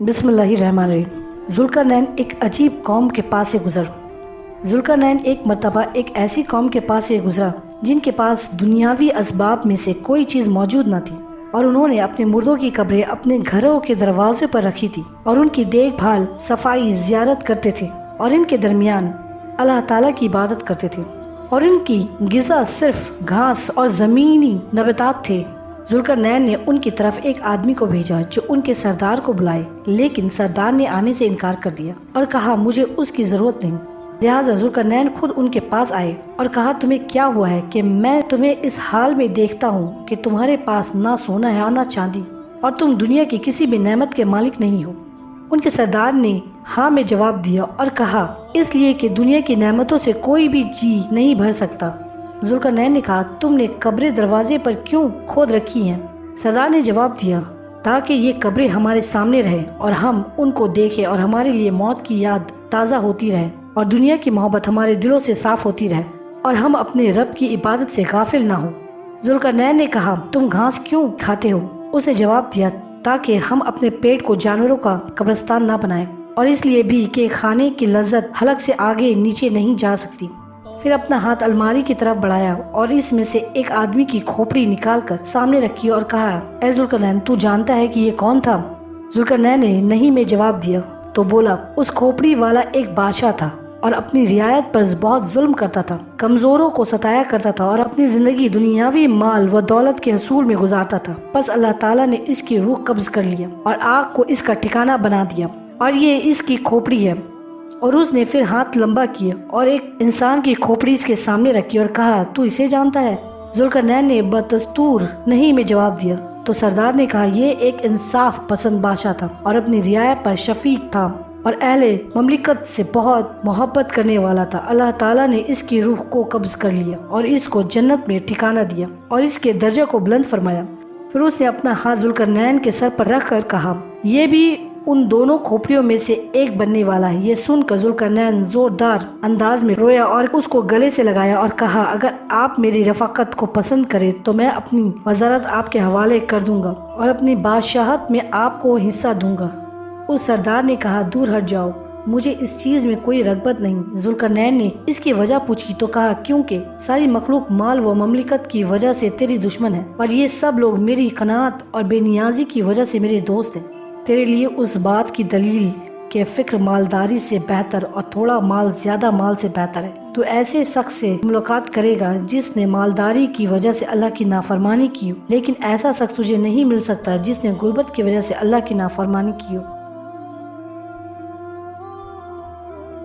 بسم اللہ الرحمن الرحیم۔ ذوالقرنین ایک عجیب قوم کے پاس سے گزر۔ ذوالقرنین ایک مرتبہ ایک ایسی قوم کے پاس سے گزرا جن کے پاس دنیاوی اسباب میں سے کوئی چیز موجود نہ تھی، اور انہوں نے اپنے مردوں کی قبریں اپنے گھروں کے دروازے پر رکھی تھی اور ان کی دیکھ بھال، صفائی، زیارت کرتے تھے، اور ان کے درمیان اللہ تعالیٰ کی عبادت کرتے تھے، اور ان کی غذا صرف گھاس اور زمینی نباتات تھے۔ ذوالقرنین نے ان کی طرف ایک آدمی کو بھیجا جو ان کے سردار کو بلائے، لیکن سردار نے آنے سے انکار کر دیا اور کہا مجھے اس کی ضرورت نہیں۔ لہٰذا ذوالقرنین خود ان کے پاس آئے اور کہا تمہیں کیا ہوا ہے کہ میں تمہیں اس حال میں دیکھتا ہوں کہ تمہارے پاس نہ سونا ہے اور نہ چاندی، اور تم دنیا کی کسی بھی نعمت کے مالک نہیں ہو۔ ان کے سردار نے ہاں میں جواب دیا اور کہا اس لیے کہ دنیا کی نعمتوں سے کوئی بھی جی نہیں بھر سکتا۔ ذوالقرنین نے کہا تم نے قبریں دروازے پر کیوں کھود رکھی ہیں؟ سردار نے جواب دیا تاکہ یہ قبریں ہمارے سامنے رہیں اور ہم ان کو دیکھیں اور ہمارے لیے موت کی یاد تازہ ہوتی رہے اور دنیا کی محبت ہمارے دلوں سے صاف ہوتی رہے اور ہم اپنے رب کی عبادت سے غافل نہ ہوں۔ ذوالقرنین نے کہا تم گھاس کیوں کھاتے ہو؟ اسے جواب دیا تاکہ ہم اپنے پیٹ کو جانوروں کا قبرستان نہ بنائیں، اور اس لیے بھی کہ کھانے کی لذت حلق سے آگے نیچے نہیں جا سکتی۔ پھر اپنا ہاتھ الماری کی طرف بڑھایا اور اس میں سے ایک آدمی کی کھوپڑی نکال کر سامنے رکھی اور کہا اے ذوالقرنین تو جانتا ہے کہ یہ کون تھا؟ ذوالقرنین نے نہیں میں جواب دیا تو بولا اس کھوپڑی والا ایک بادشاہ تھا اور اپنی رعایت پر بہت ظلم کرتا تھا، کمزوروں کو ستایا کرتا تھا اور اپنی زندگی دنیاوی مال و دولت کے حصول میں گزارتا تھا۔ بس اللہ تعالیٰ نے اس کی روح قبض کر لیا اور آگ کو اس کا ٹھکانہ بنا دیا، اور یہ اس کی کھوپڑی ہے۔ اور اس نے پھر ہاتھ لمبا کیا اور ایک انسان کی کھوپڑی اس کے سامنے رکھی اور کہا تو اسے جانتا ہے؟ ذوالقرنین نے بدستور نہیں میں جواب دیا تو سردار نے کہا یہ ایک انصاف پسند بادشاہ تھا اور اپنی رعایت پر شفیق تھا اور اہل مملکت سے بہت محبت کرنے والا تھا۔ اللہ تعالیٰ نے اس کی روح کو قبض کر لیا اور اس کو جنت میں ٹھکانہ دیا اور اس کے درجہ کو بلند فرمایا۔ پھر اس نے اپنا ہاتھ ذوالقرنین کے سر پر رکھ کر کہا یہ بھی ان دونوں کھوپڑیوں میں سے ایک بننے والا ہے۔ یہ سن کر ذوالقرنین زوردار انداز میں رویا اور اس کو گلے سے لگایا اور کہا اگر آپ میری رفاقت کو پسند کریں تو میں اپنی وزارت آپ کے حوالے کر دوں گا اور اپنی بادشاہت میں آپ کو حصہ دوں گا۔ اس سردار نے کہا دور ہٹ جاؤ، مجھے اس چیز میں کوئی رغبت نہیں۔ ذوالقرنین نے اس کی وجہ پوچھی تو کہا کیونکہ ساری مخلوق مال و مملکت کی وجہ سے تیری دشمن ہے، اور یہ سب لوگ میری قناعت اور بے نیازی کی وجہ سے میرے دوست ہیں۔ تیرے لیے اس بات کی دلیل کہ فقر مالداری سے بہتر اور تھوڑا مال زیادہ مال سے بہتر ہے۔ تو ایسے شخص سے ملاقات کرے گا جس نے مالداری کی وجہ سے اللہ کی نافرمانی کی ہو، لیکن ایسا شخص تجھے نہیں مل سکتا جس نے غربت کی وجہ سے اللہ کی نافرمانی کی ہو۔